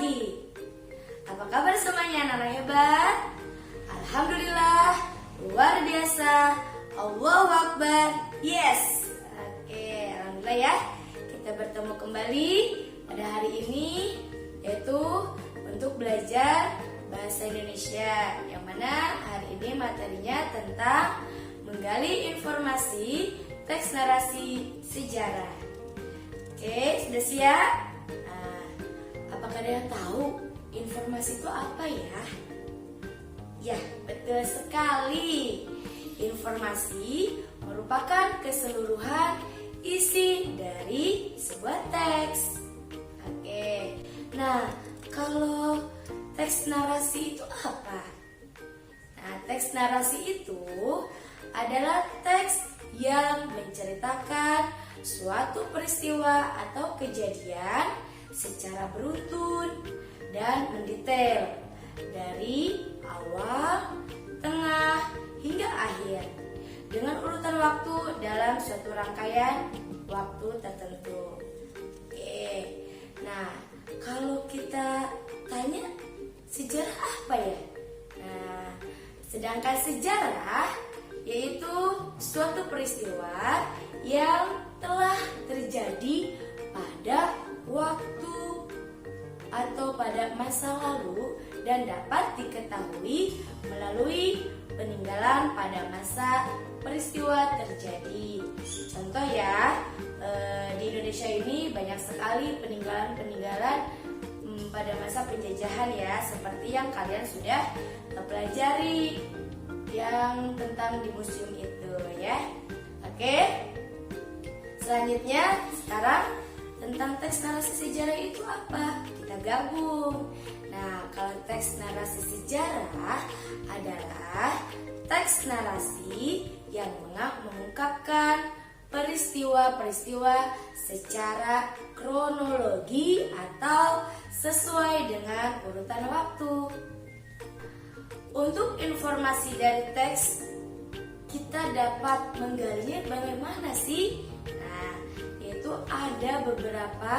lagi. Apa kabar semuanya anak-anak hebat? Alhamdulillah, luar biasa. Allahu Akbar. Yes. Oke, alhamdulillah ya. Kita bertemu kembali pada hari ini, yaitu untuk belajar bahasa Indonesia, yang mana hari ini materinya tentang menggali informasi teks narasi sejarah. Oke, sudah siap? Apakah ada yang tahu informasi itu apa ya? Ya, betul sekali. Informasi merupakan keseluruhan isi dari sebuah teks. Oke, nah kalau teks narasi itu apa? Nah, teks narasi itu adalah teks yang menceritakan suatu peristiwa atau kejadian secara beruntun dan mendetail dari awal, tengah, hingga akhir dengan urutan waktu dalam suatu rangkaian waktu tertentu. Oke, nah kalau kita tanya sejarah apa ya? Nah, sedangkan sejarah yaitu suatu peristiwa yang telah terjadi pada waktu atau pada masa lalu dan dapat diketahui melalui peninggalan pada masa peristiwa terjadi. Contoh ya, di Indonesia ini banyak sekali peninggalan-peninggalan pada masa penjajahan ya, seperti yang kalian sudah pelajari yang tentang di museum itu ya. Oke, selanjutnya sekarang tentang teks narasi sejarah itu apa? Kita gabung. Nah, kalau teks narasi sejarah adalah teks narasi yang mengungkapkan peristiwa-peristiwa secara kronologi atau sesuai dengan urutan waktu. Untuk informasi dari teks, kita dapat menggalinya bagaimana sih? Nah, yaitu ada beberapa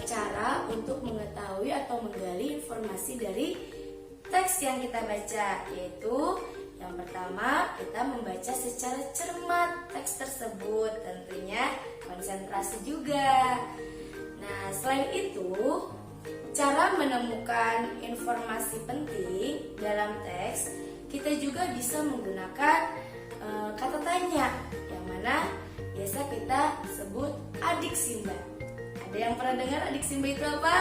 cara untuk mengetahui atau menggali informasi dari teks yang kita baca, yaitu yang pertama, kita membaca secara cermat teks tersebut, tentunya konsentrasi juga. Nah, selain itu, cara menemukan informasi penting dalam teks, kita juga bisa menggunakan kata tanya, yang mana biasa kita sebut adik simba. Ada yang pernah dengar adik simba itu apa?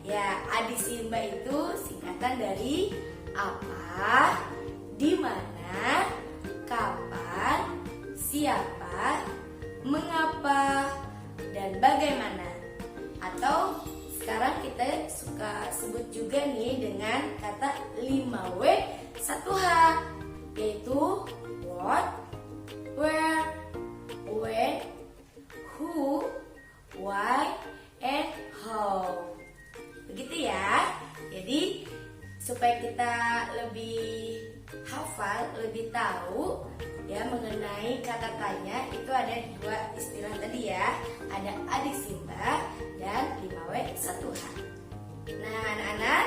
Ya, adik simba itu singkatan dari apa, di mana, kapan, siapa, mengapa, dan bagaimana. Atau sekarang kita suka sebut juga nih dengan kata 5W 1H, yaitu what, where, when, who, why, and how. Begitu ya. Jadi supaya kita lebih hafal, lebih tahu ya mengenai kata tanya, itu ada dua istilah tadi ya. Ada adik simba dan 5W 1H. Nah, anak-anak,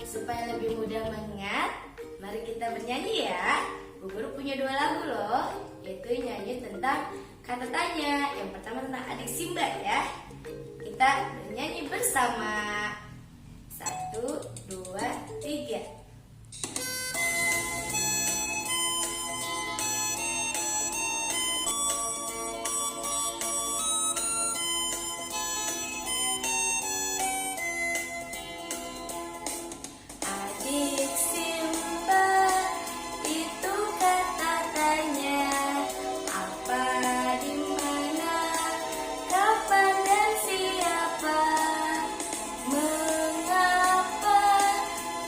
supaya lebih mudah mengingat, mari kita bernyanyi ya. Bu Guru punya 2 lagu loh, yaitu nyanyi tentang kata tanya. Yang pertama tentang adik simba ya. Kita bernyanyi bersama. 1, 2, 3. Adik simba, itu kata tanya. Apa, di mana, kapan, dan siapa. Mengapa,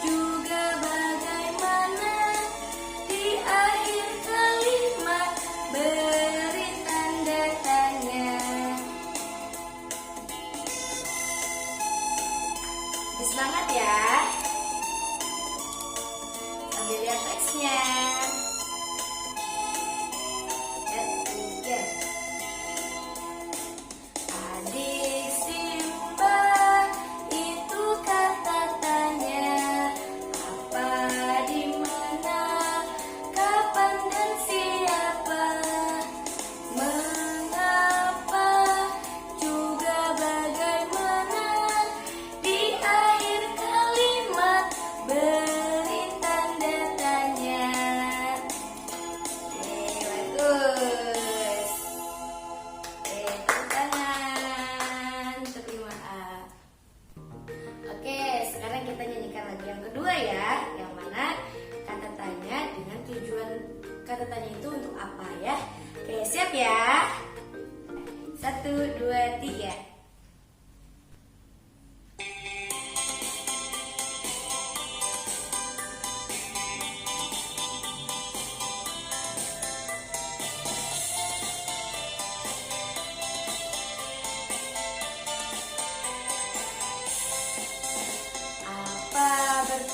juga bagaimana. Di akhir kalimat beri tanda tanya. Semangat ya. Sambil lihat teksnya. Adik simba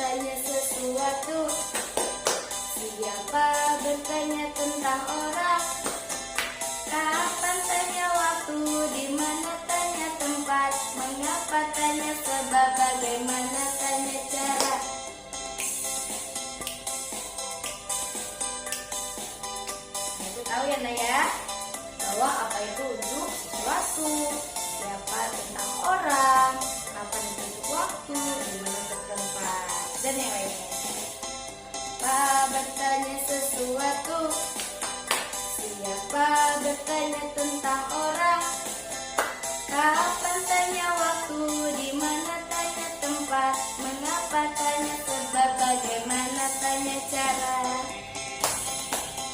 bertanya sesuatu? Siapa bertanya tentang orang? Kapan tanya waktu? Di mana tanya tempat? Mengapa tanya sebab? Bagaimana tanya cara? Aku tahu ya Naya, bahwa apa itu untuk sesuatu, siapa tentang orang, kapan untuk waktu, di mana untuk tempat, dan yang lainnya. Apa bertanya sesuatu? Siapa bertanya tentang orang? Kapan tanya waktu? Di mana tanya tempat? Mengapa tanya sebab? Bagaimana tanya cara?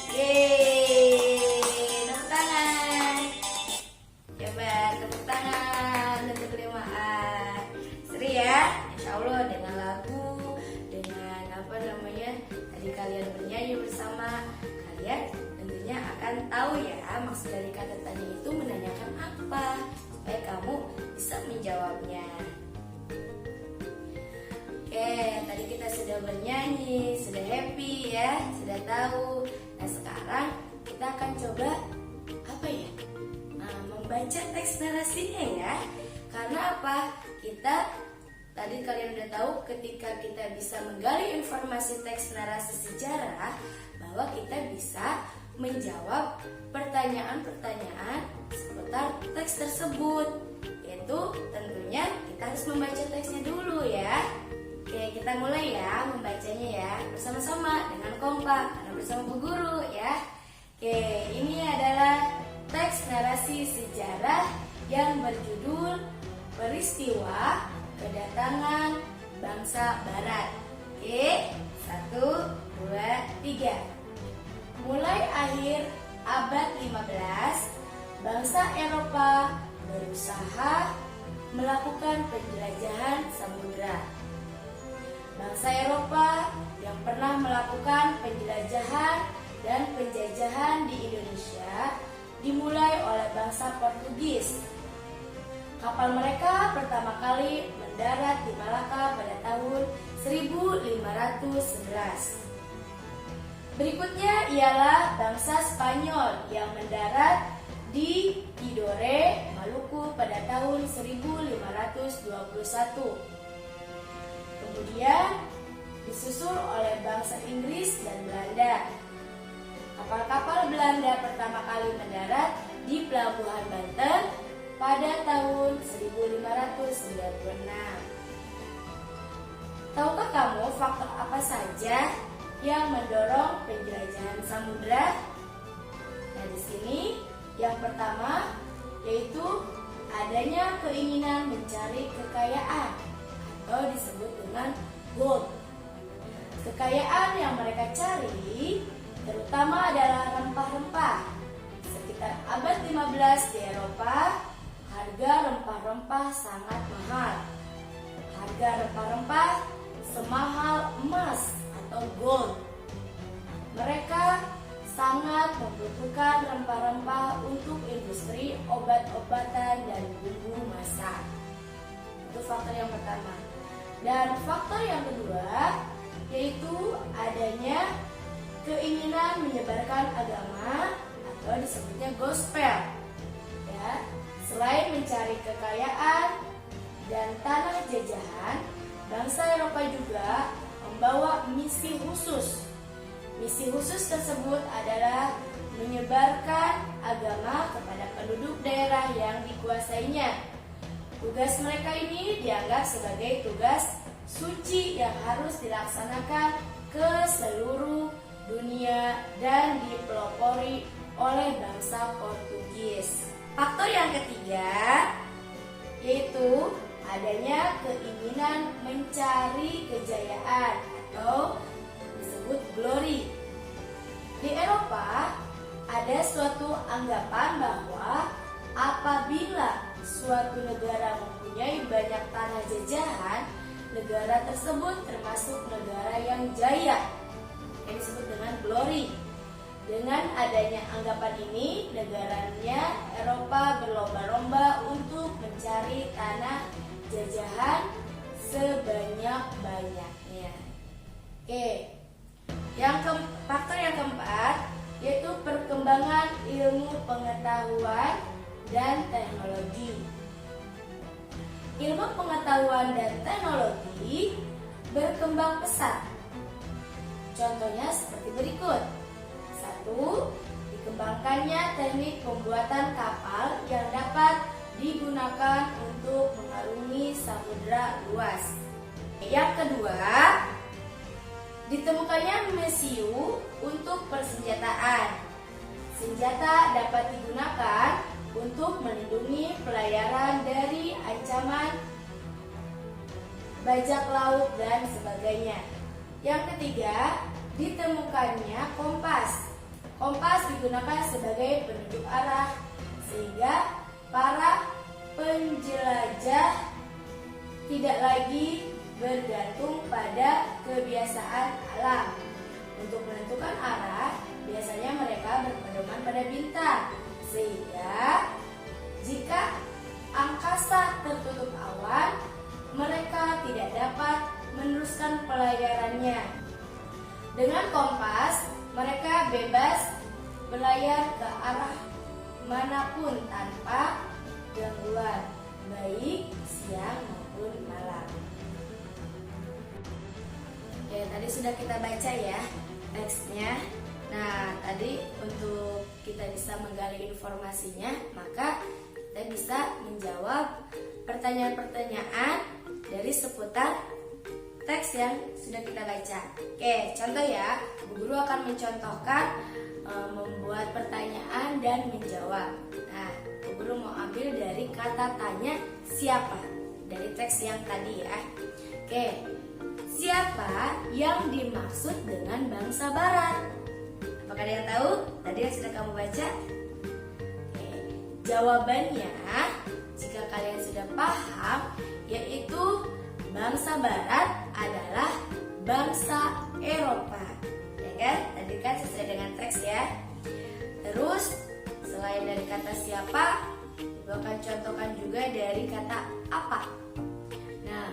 Yeay, tepuk tangan. Coba tepuk tangan untuk 5A. Seru ya? Insya Allah dengan lagu, dengan apa namanya, tadi kalian bernyanyi bersama, kalian tentunya akan tahu ya maksud dari kata tanya itu menanyakan apa, supaya kamu bisa menjawabnya. Oke, tadi kita sudah bernyanyi, sudah happy ya, sudah tahu. Nah sekarang kita akan coba apa ya? Membaca teks narasinya ya. Karena apa? Kita tadi kalian udah tahu ketika kita bisa menggali informasi teks narasi sejarah, bahwa kita bisa menjawab pertanyaan-pertanyaan seputar teks tersebut. Yaitu tentunya kita harus membaca teksnya dulu ya. Oke, kita mulai ya membacanya ya, bersama-sama dengan kompak karena bersama Bu Guru ya. Oke, ini adalah teks narasi sejarah yang berjudul Peristiwa Kedatangan Bangsa Barat. Oke, 1, 2, 3. Mulai akhir abad 15, bangsa Eropa berusaha melakukan penjelajahan samudera. Bangsa Eropa yang pernah melakukan penjelajahan dan penjajahan di Indonesia dimulai oleh bangsa Portugis. Kapal mereka pertama kali mendarat di Malaka pada tahun 1511. Berikutnya ialah bangsa Spanyol yang mendarat di Tidore, Maluku pada tahun 1521. Kemudian disusul oleh bangsa Inggris dan Belanda. Kapal-kapal Belanda pertama kali mendarat di Pelabuhan Banten pada tahun 1596. Tahukah kamu faktor apa saja yang mendorong penjelajahan samudera? Nah, di sini yang pertama yaitu adanya keinginan mencari kekayaan atau disebut dengan gold. Kekayaan yang mereka cari terutama adalah rempah-rempah. Sekitar abad 15 di Eropa, harga rempah-rempah sangat mahal. Harga rempah-rempah semahal emas atau gold. Mereka sangat membutuhkan rempah-rempah untuk industri obat-obatan dan bumbu masak. Itu faktor yang pertama. Dan faktor yang kedua yaitu adanya keinginan menyebarkan agama atau disebutnya gospel. Ya, selain mencari kekayaan dan tanah jajahan, bangsa Eropa juga membawa misi khusus. Misi khusus tersebut adalah menyebarkan agama kepada penduduk daerah yang dikuasainya. Tugas mereka ini dianggap sebagai tugas suci yang harus dilaksanakan ke seluruh dunia dan dipelopori oleh bangsa Portugis. Faktor yang ketiga yaitu adanya keinginan mencari kejayaan atau disebut glory. Di Eropa ada suatu anggapan bahwa apabila suatu negara mempunyai banyak tanah jajahan, negara tersebut termasuk negara yang jaya, yang disebut dengan glory. Dengan adanya anggapan ini, negaranya Eropa berlomba-lomba untuk mencari tanah jajahan sebanyak-banyaknya. Oke, faktor yang keempat yaitu perkembangan ilmu pengetahuan dan teknologi. Ilmu pengetahuan dan teknologi berkembang pesat. Contohnya seperti berikut. 1. Dikembangkannya teknik pembuatan kapal yang dapat digunakan untuk mengarungi samudera luas. Yang kedua, ditemukannya mesiu untuk persenjataan. Senjata dapat digunakan untuk melindungi pelayaran dari ancaman bajak laut dan sebagainya. Yang ketiga, ditemukannya kompas. Kompas digunakan sebagai penunjuk arah sehingga para penjelajah tidak lagi bergantung pada kebiasaan alam. Untuk menentukan arah, biasanya mereka berpedoman pada bintang, sehingga jika angkasa tertutup awan, mereka tidak dapat meneruskan pelayarannya. Dengan kompas, mereka bebas berlayar ke arah manapun tanpa gangguan, baik siang maupun malam. Oke, tadi sudah kita baca ya teksnya. Nah, tadi untuk kita bisa menggali informasinya, maka kita bisa menjawab pertanyaan-pertanyaan dari seputar teks yang sudah kita baca. Oke, contoh ya, Bu Guru akan mencontohkan membuat pertanyaan dan menjawab. Nah, Bu Guru mau ambil dari kata tanya siapa dari teks yang tadi ya. Oke, siapa yang dimaksud dengan bangsa barat? Apakah ada yang tahu? Tadi yang sudah kamu baca? Oke, jawabannya jika kalian sudah paham, yaitu bangsa barat adalah bangsa Eropa. Ya kan? Tadi kan sesuai dengan teks ya. Terus selain dari kata siapa, Ibu akan contohkan juga dari kata apa. Nah,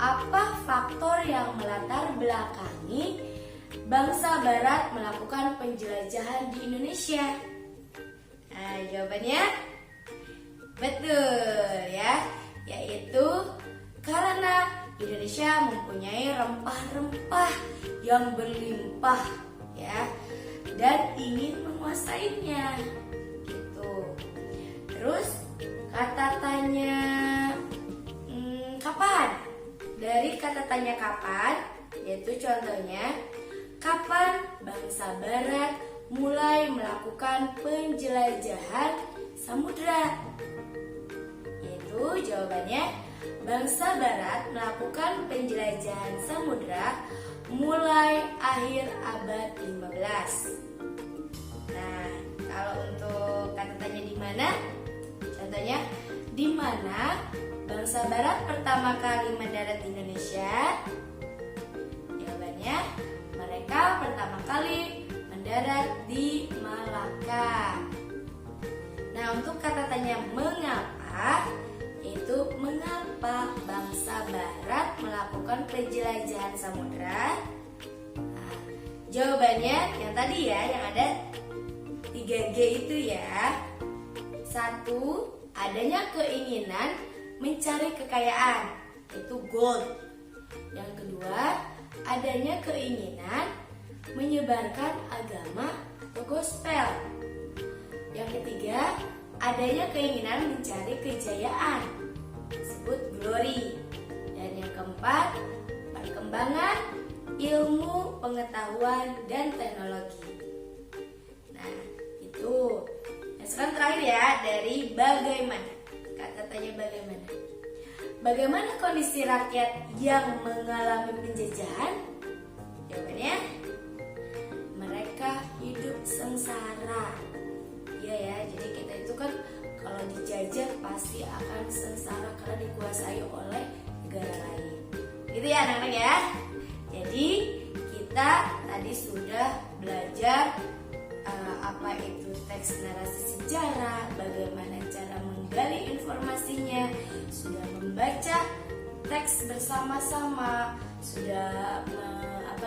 apa faktor yang melatar belakangi bangsa barat melakukan penjelajahan di Indonesia? Nah, jawabannya betul ya, yaitu karena Indonesia mempunyai rempah-rempah yang berlimpah ya, dan ingin menguasainya gitu. Terus kata tanya kapan? Dari kata tanya kapan, yaitu contohnya, kapan bangsa barat mulai melakukan penjelajahan samudra? Yaitu jawabannya, bangsa barat melakukan penjelajahan samudra mulai akhir abad 15. Nah, kalau untuk kata tanya di mana? Contohnya, di mana bangsa barat pertama kali mendarat di Indonesia? Jawabannya, mereka pertama kali mendarat di Malaka. Nah, untuk kata tanya mengapa, yaitu mengapa bangsa barat melakukan penjelajahan samudra? Nah, jawabannya yang tadi ya, yang ada 3G itu ya. 1. Adanya keinginan mencari kekayaan, yaitu gold. Yang kedua, adanya keinginan menyebarkan agama atau gospel. Yang ketiga, adanya keinginan mencari kejayaan, disebut glory. Dan yang keempat, perkembangan ilmu pengetahuan dan teknologi. Nah, itu. Nah, sekarang terakhir ya, dari bagaimana. Kata tanya bagaimana. Bagaimana kondisi rakyat yang mengalami penjajahan? Jawabannya, mereka hidup sengsara. Iya ya, jadi kita itu kan kalau dijajah pasti akan sengsara karena dikuasai oleh negara lain. Gitu ya anak-anak ya. Jadi kita tadi sudah belajar apa itu teks narasi sejarah, bagaimana cara menggali informasinya, sudah membaca teks bersama-sama, sudah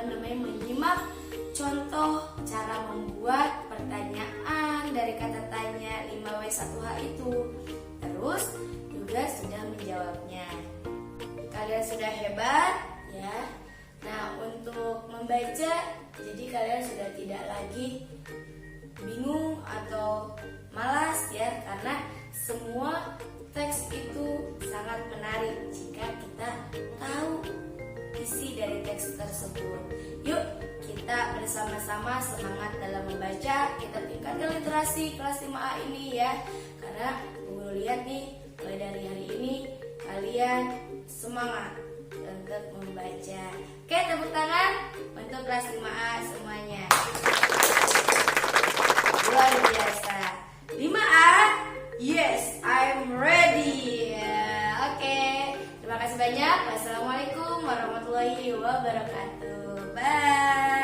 menyimak contoh cara membuat pertanyaan dari kata tanya 5W1H itu. Terus juga sudah menjawabnya. Kalian sudah hebat ya. Nah, untuk membaca, jadi kalian sudah tidak lagi bingung atau malas ya, karena semua teks itu sangat menarik jika kita tahu isi dari teks tersebut. Yuk kita bersama-sama semangat dalam membaca, kita tingkatkan literasi kelas 5A ini ya. Karena Guru lihat nih, mulai dari hari ini kalian semangat untuk membaca. Oke, tepuk tangan untuk kelas 5A semuanya. Luar biasa. 5A, yes, I'm ready. Oke, terima kasih banyak. Wassalamualaikum warahmatullahi wabarakatuh. Bye.